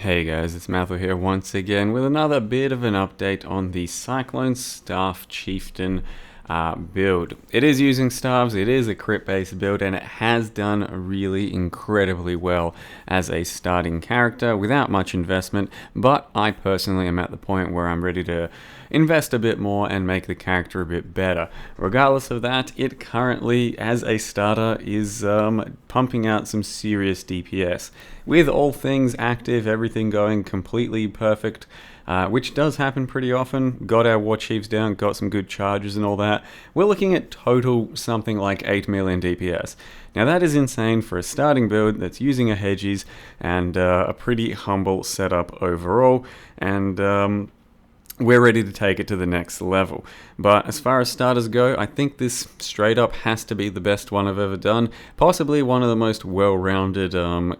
Hey guys, it's Matthew here once again with another bit of an update on the Cyclone Staff Chieftain build. It is using staves, it is a crit based build, and it has done really incredibly well as a starting character without much investment, but I personally am at the point where I'm ready to invest a bit more and make the character a bit better. Regardless of that, it currently, as a starter, is pumping out some serious DPS. With all things active, everything going completely perfect, which does happen pretty often. Got our war chiefs down, got some good charges and all that. We're looking at total something like 8 million DPS. Now that is insane for a starting build that's using a Hedgies and a pretty humble setup overall, and we're ready to take it to the next level. But as far as starters go, I think this straight up has to be the best one I've ever done. Possibly one of the most well-rounded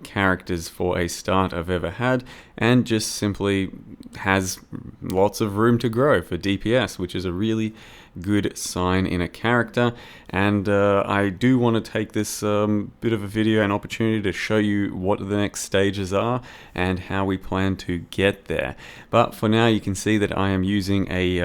characters for a start I've ever had, and just simply has lots of room to grow for DPS, which is a really good sign in a character. And I do want to take this bit of a video and opportunity to show you what the next stages are and how we plan to get there. But for now, you can see that I am using a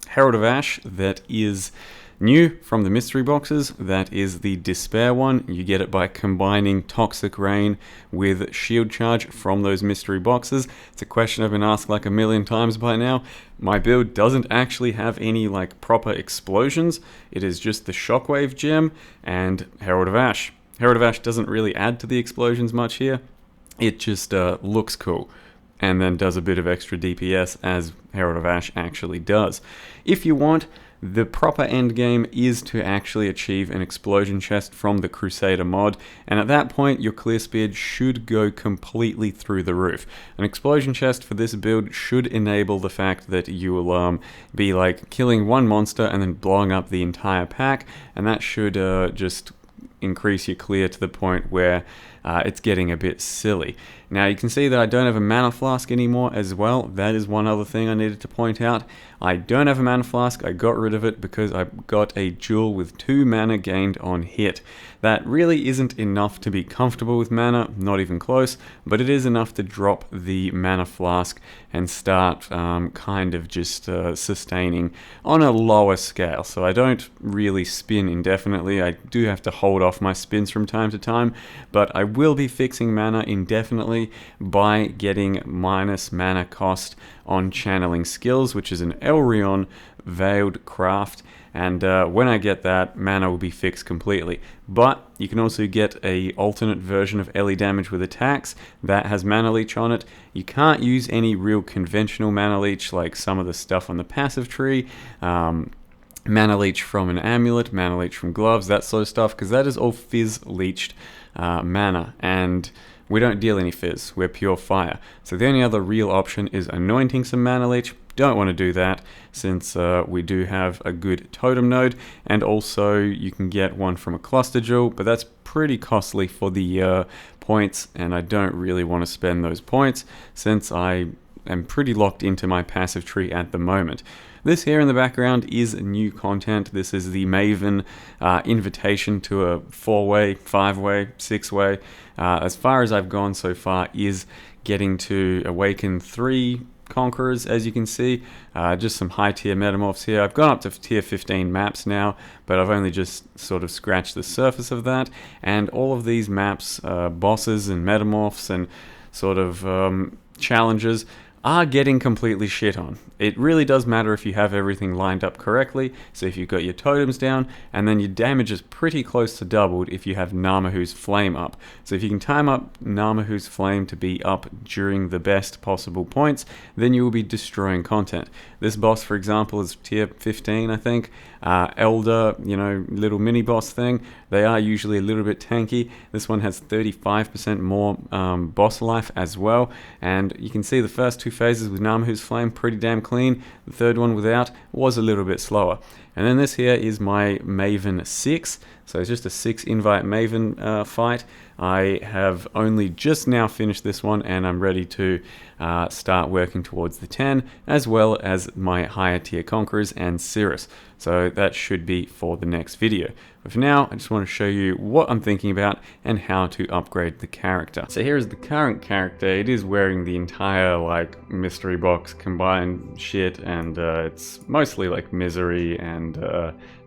Herald of Ash that is new from the mystery boxes. That is the Despair one. You get it by combining Toxic Rain with Shield Charge from those mystery boxes. It's a question I've been asked like a million times by now. My build doesn't actually have any like proper explosions. It is just the Shockwave gem and Herald of Ash. Herald of Ash doesn't really add to the explosions much here. It just looks cool and then does a bit of extra DPS as Herald of Ash actually does. If you want, the proper endgame is to actually achieve an explosion chest from the Crusader mod, and at that point your clear speed should go completely through the roof. An explosion chest for this build should enable the fact that you will be like killing one monster and then blowing up the entire pack, and that should just increase your clear to the point where it's getting a bit silly. Now you can see that I don't have a mana flask anymore as well. That is one other thing I needed to point out. I don't have a mana flask. I got rid of it because I got a jewel with 2 mana gained on hit. That really isn't enough to be comfortable with mana, not even close, but it is enough to drop the mana flask and start kind of just sustaining on a lower scale. So I don't really spin indefinitely. I do have to hold off my spins from time to time, but I will be fixing mana indefinitely by getting minus mana cost on channeling skills, which is an Elrion Veiled Craft, and when I get that, mana will be fixed completely. But you can also get a alternate version of LE damage with attacks that has mana leech on it. You can't use any real conventional mana leech like some of the stuff on the passive tree. Mana leech from an amulet, mana leech from gloves, that sort of stuff, because that is all fizz leeched mana, and we don't deal any fizz, we're pure fire. So the only other real option is anointing some mana leech. Don't want to do that since we do have a good totem node, and also you can get one from a cluster jewel, but that's pretty costly for the points, and I don't really want to spend those points since I am pretty locked into my passive tree at the moment. This here in the background is new content. This is the Maven invitation to a 4-way, 5-way, 6-way. As far as I've gone so far is getting to awaken 3 conquerors, as you can see. Just some high tier metamorphs here. I've gone up to tier 15 maps now, but I've only just sort of scratched the surface of that. And all of these maps, bosses and metamorphs and sort of challenges, are getting completely shit on. It really does matter if you have everything lined up correctly. So if you've got your totems down, and then your damage is pretty close to doubled if you have Namahu's Flame up. So if you can time up Namahu's Flame to be up during the best possible points, then you will be destroying content. This boss, for example, is tier 15, I think. Elder, little mini boss thing, they are usually a little bit tanky. This one has 35% more boss life as well, and you can see the first 2 phases with Namahu's Flame pretty damn clean. The third one without was a little bit slower. And then this here is my Maven 6, so it's just a 6 invite Maven fight. I have only just now finished this one, and I'm ready to start working towards the 10, as well as my higher tier Conquerors and Cirrus. So that should be for the next video. But for now, I just want to show you what I'm thinking about and how to upgrade the character. So here is the current character. It is wearing the entire like mystery box combined shit, and it's mostly like misery and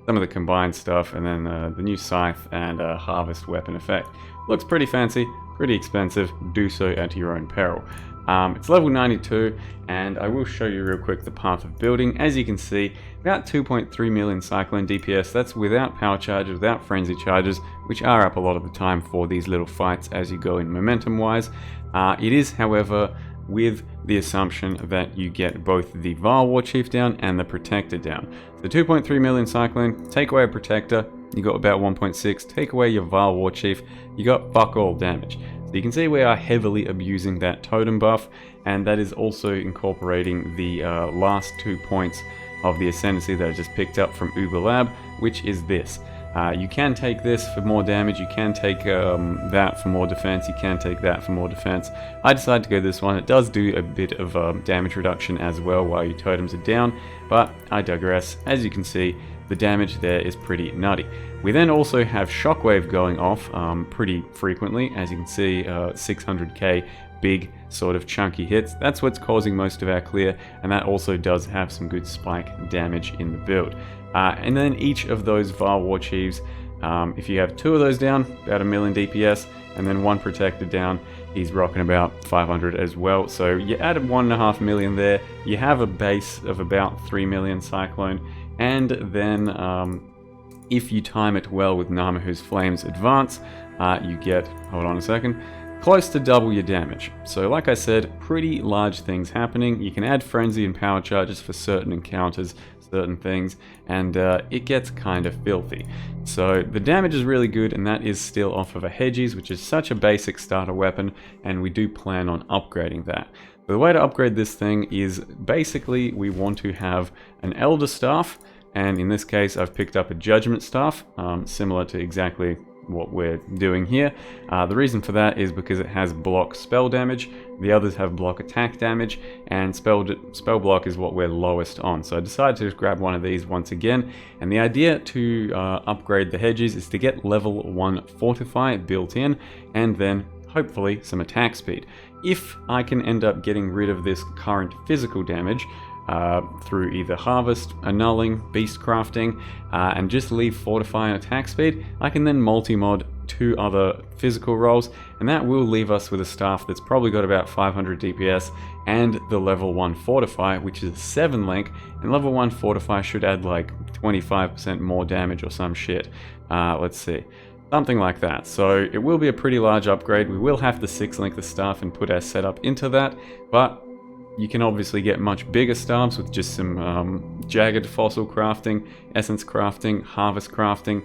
some of the combined stuff, and then the new scythe and harvest weapon effect. Looks pretty fancy, pretty expensive. Do so at your own peril. It's level 92, and I will show you real quick the path of building. As you can see, about 2.3 million Cyclone DPS. That's without power charges, without frenzy charges, which are up a lot of the time for these little fights as you go in momentum wise. It is, however, with the assumption that you get both the Var War Chief down and the Protector down. So 2.3 million Cyclone, take away a Protector, you got about 1.6, take away your Var War Chief, you got fuck all damage. So you can see we are heavily abusing that totem buff, and that is also incorporating the last 2 points of the Ascendancy that I just picked up from Uber Lab, which is this. You can take this for more damage, you can take that for more defense, you can take that for more defense. I decided to go this one. It does do a bit of damage reduction as well while your totems are down, but I digress. As you can see, the damage there is pretty nutty. We then also have Shockwave going off pretty frequently. As you can see, 600k big sort of chunky hits. That's what's causing most of our clear, and that also does have some good spike damage in the build. And then each of those Var War Chiefs, if you have 2 of those down, about 1 million DPS, and then 1 Protector down, he's rocking about 500 as well. So you add 1.5 million there, you have a base of about 3 million Cyclone, and then if you time it well with Namahu's Flames Advance, you get, hold on a second, close to double your damage. So like I said, pretty large things happening. You can add frenzy and power charges for certain encounters, certain things, and it gets kind of filthy. So the damage is really good, and that is still off of a Hedges, which is such a basic starter weapon, and we do plan on upgrading that. The way to upgrade this thing is basically we want to have an Elder Staff, and in this case I've picked up a Judgment Staff, similar to exactly what we're doing here. The reason for that is because it has block spell damage, the others have block attack damage, and spell block is what we're lowest on. So I decided to just grab one of these once again, and the idea to upgrade the Hedges is to get level 1 Fortify built in, and then hopefully some attack speed. If I can end up getting rid of this current physical damage through either Harvest, Annulling, Beast Crafting, and just leave Fortify and attack speed, I can then multi-mod 2 other physical rolls, and that will leave us with a staff that's probably got about 500 DPS and the level 1 Fortify, which is a 7 link, and level 1 Fortify should add like 25% more damage or some shit. Let's see. Something like that. So it will be a pretty large upgrade. We will have to 6-link the staff and put our setup into that, but you can obviously get much bigger staffs with just some jagged fossil crafting, essence crafting, harvest crafting.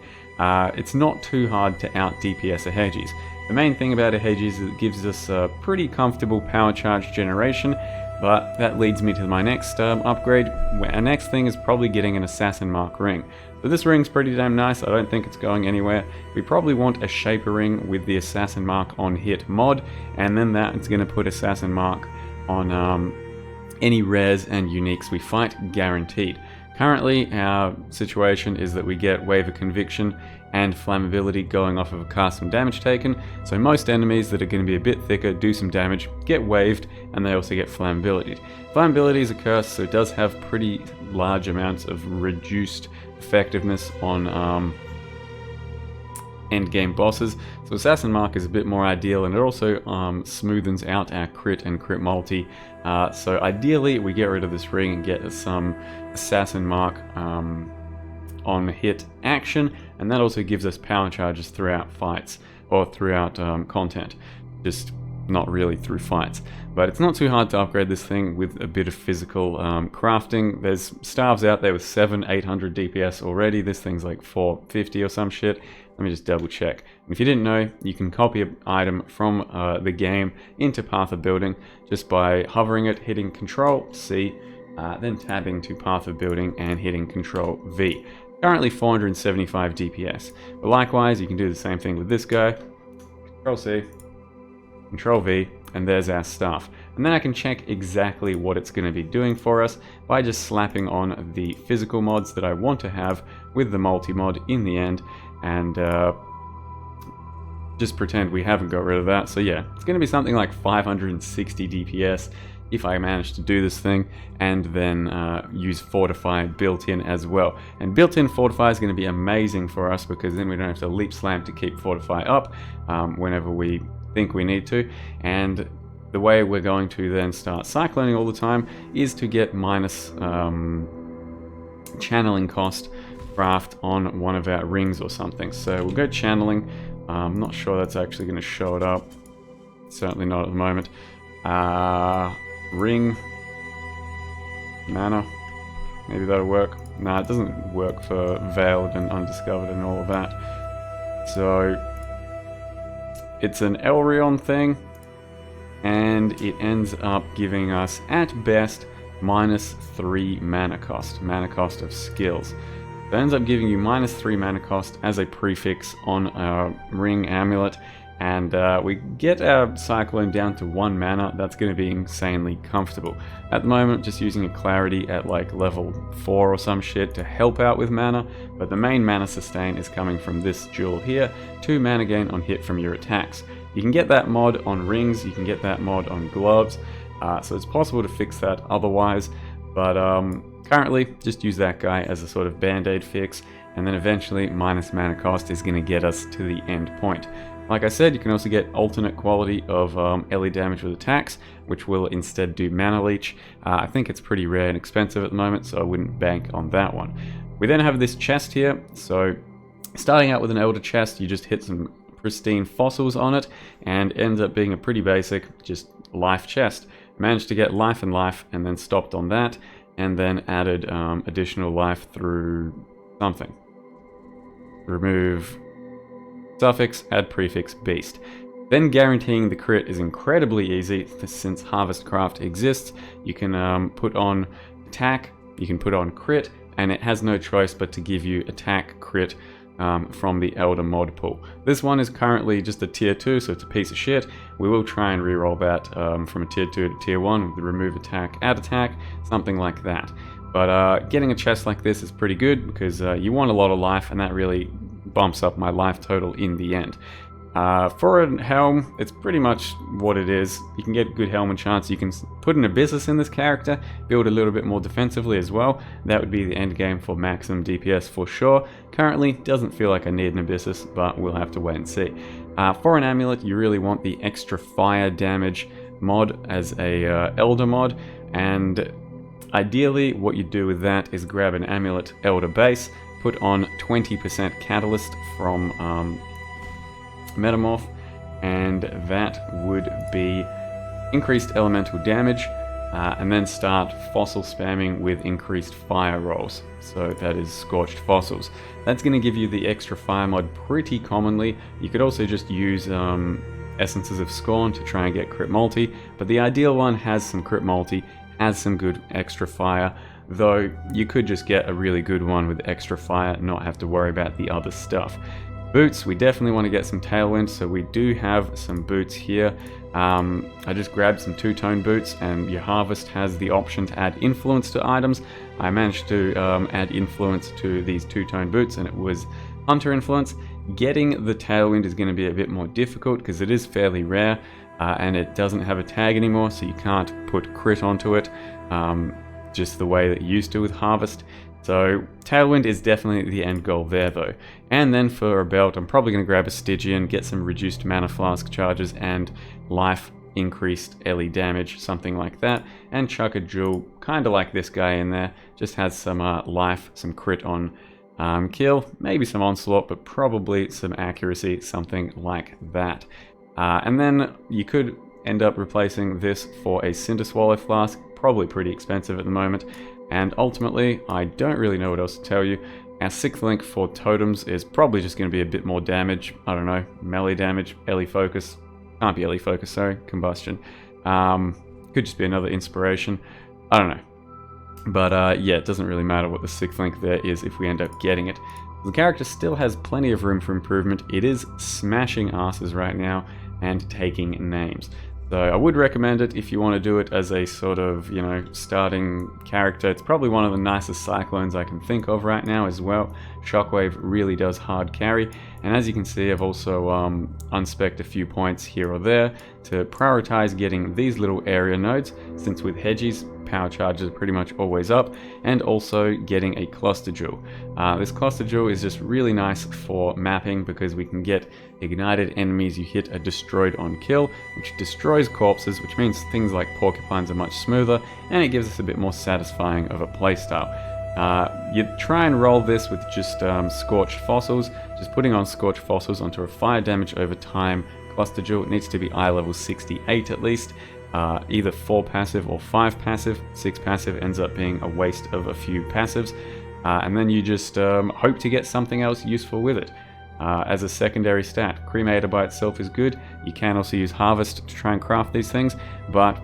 It's not too hard to out DPS a Hedges. The main thing about a Hedges is it gives us a pretty comfortable power charge generation, but that leads me to my next upgrade. Our next thing is probably getting an Assassin Mark ring. So this ring's pretty damn nice. I don't think it's going anywhere. We probably want a Shaper ring with the Assassin Mark on hit mod, and then that's going to put Assassin Mark on any rares and uniques we fight, guaranteed. Currently, our situation is that we get Wave of Conviction and Flammability going off of a custom damage taken, so most enemies that are going to be a bit thicker do some damage, get waved, and they also get Flammability. Flammability is a curse, so it does have pretty large amounts of reduced effectiveness on endgame bosses, so Assassin Mark is a bit more ideal, and it also smoothens out our crit and crit multi. So ideally we get rid of this ring and get some Assassin Mark on hit action, and that also gives us power charges throughout fights, or throughout content, just not really through fights. But it's not too hard to upgrade this thing with a bit of physical crafting. There's staves out there with 700-800 DPS already. This thing's like 450 or some shit. Let me just double check. If you didn't know, you can copy an item from the game into Path of Building just by hovering it, hitting Control C, then tabbing to Path of Building and hitting Control V. Currently 475 DPS. But likewise, you can do the same thing with this guy. Control C, Control V, and there's our staff. And then I can check exactly what it's going to be doing for us by just slapping on the physical mods that I want to have with the multi-mod in the end. and just pretend we haven't got rid of that. So yeah, it's going to be something like 560 DPS if I manage to do this thing, and then use Fortify built in as well. And built-in Fortify is going to be amazing for us, because then we don't have to leap slam to keep Fortify up whenever we think we need to. And the way we're going to then start cycloning all the time is to get minus channeling cost craft on one of our rings or something. So we'll go channeling. I'm not sure that's actually going to show it up. Certainly not at the moment. Ring. Mana. Maybe that'll work. Nah, it doesn't work for Veiled and Undiscovered and all of that. So it's an Elrion thing, and it ends up giving us, at best, -3 mana cost of skills. It ends up giving you -3 mana cost as a prefix on our ring amulet, and we get our Cyclone down to 1 mana. That's going to be insanely comfortable. At the moment, just using a Clarity at like level 4 or some shit to help out with mana, but the main mana sustain is coming from this jewel here, 2 mana gain on hit from your attacks. You can get that mod on rings, you can get that mod on gloves, so it's possible to fix that otherwise, but currently just use that guy as a sort of band-aid fix, and then eventually minus mana cost is going to get us to the end point. Like I said, you can also get alternate quality of LE damage with attacks, which will instead do mana leech. I think it's pretty rare and expensive at the moment, so I wouldn't bank on that one. We then have this chest here, so starting out with an Elder chest, you just hit some pristine fossils on it, and ends up being a pretty basic, just life chest. Managed to get life and life, and then stopped on that, and then added additional life through something. Remove suffix, add prefix, beast. Then guaranteeing the crit is incredibly easy, since Harvest Craft exists. You can put on attack, you can put on crit, and it has no choice but to give you attack, crit, from the Elder mod pool. This one is currently just a tier 2, so it's a piece of shit. We will try and reroll that from a tier 2 to tier 1 with the remove attack, add attack, something like that. But getting a chest like this is pretty good, because you want a lot of life, and that really bumps up my life total in the end. For a helm, it's pretty much what it is. You can get good helm enchants. You can put an Abyssus in this character, build a little bit more defensively as well. That would be the end game for maximum DPS for sure. Currently, doesn't feel like I need an Abyssus, but we'll have to wait and see. For an amulet, you really want the extra fire damage mod as a Elder mod, and ideally what you do with that is grab an amulet Elder base, put on 20% catalyst from Metamorph, and that would be increased elemental damage, and then start fossil spamming with increased fire rolls. So that is Scorched Fossils. That's going to give you the extra fire mod pretty commonly. You could also just use Essences of Scorn to try and get crit multi, but the ideal one has some crit multi, has some good extra fire, though you could just get a really good one with extra fire and not have to worry about the other stuff. Boots, we definitely want to get some Tailwind, so we do have some boots here. I just grabbed some two-tone boots, and your harvest has the option to add influence to items. I managed to add influence to these two-tone boots, and it was Hunter influence. Getting the Tailwind is going to be a bit more difficult because it is fairly rare, and it doesn't have a tag anymore, so you can't put crit onto it just the way that you used to with Harvest. So Tailwind is definitely the end goal there though. And then for a belt, I'm probably going to grab a Stygian, get some reduced mana flask charges and life increased LE damage, something like that, and chuck a jewel kind of like this guy in there. Just has some life, some crit on kill, maybe some onslaught, but probably some accuracy, something like that. And then you could end up replacing this for a Cinder Swallow flask, probably pretty expensive at the moment. And ultimately, I don't really know what else to tell you. Our 6th link for totems is probably just going to be a bit more damage. I don't know, melee damage, LE focus. Can't be LE focus, sorry, combustion. Could just be another inspiration. I don't know. But yeah, it doesn't really matter what the 6th link there is if we end up getting it. The character still has plenty of room for improvement. It is smashing asses right now and taking names. So I would recommend it if you want to do it as a sort of, you know, starting character. It's probably one of the nicest Cyclones I can think of right now as well. Shockwave really does hard carry. And as you can see, I've also unspec'd a few points here or there to prioritize getting these little area nodes, since with Hedgies, power charges are pretty much always up, and also getting a cluster jewel. This cluster jewel is just really nice for mapping because we can get ignited enemies you hit are destroyed on kill, which destroys corpses, which means things like porcupines are much smoother, and it gives us a bit more satisfying of a playstyle. You try and roll this with just scorched fossils, just putting on scorched fossils onto a fire damage over time cluster jewel. It needs to be eye level 68 at least. Either 4 passive or 5 passive. 6 passive ends up being a waste of a few passives, and then you just hope to get something else useful with it. As a secondary stat, Cremator by itself is good. You can also use Harvest to try and craft these things, but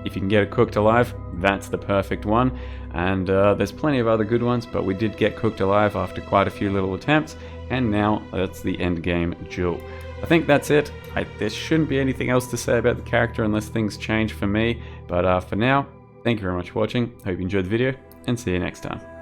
if you can get it cooked alive, that's the perfect one. And there's plenty of other good ones, but we did get cooked alive after quite a few little attempts, and now that's the endgame jewel. I think that's it. There shouldn't be anything else to say about the character unless things change for me, but for now, thank you very much for watching. Hope you enjoyed the video, and see you next time.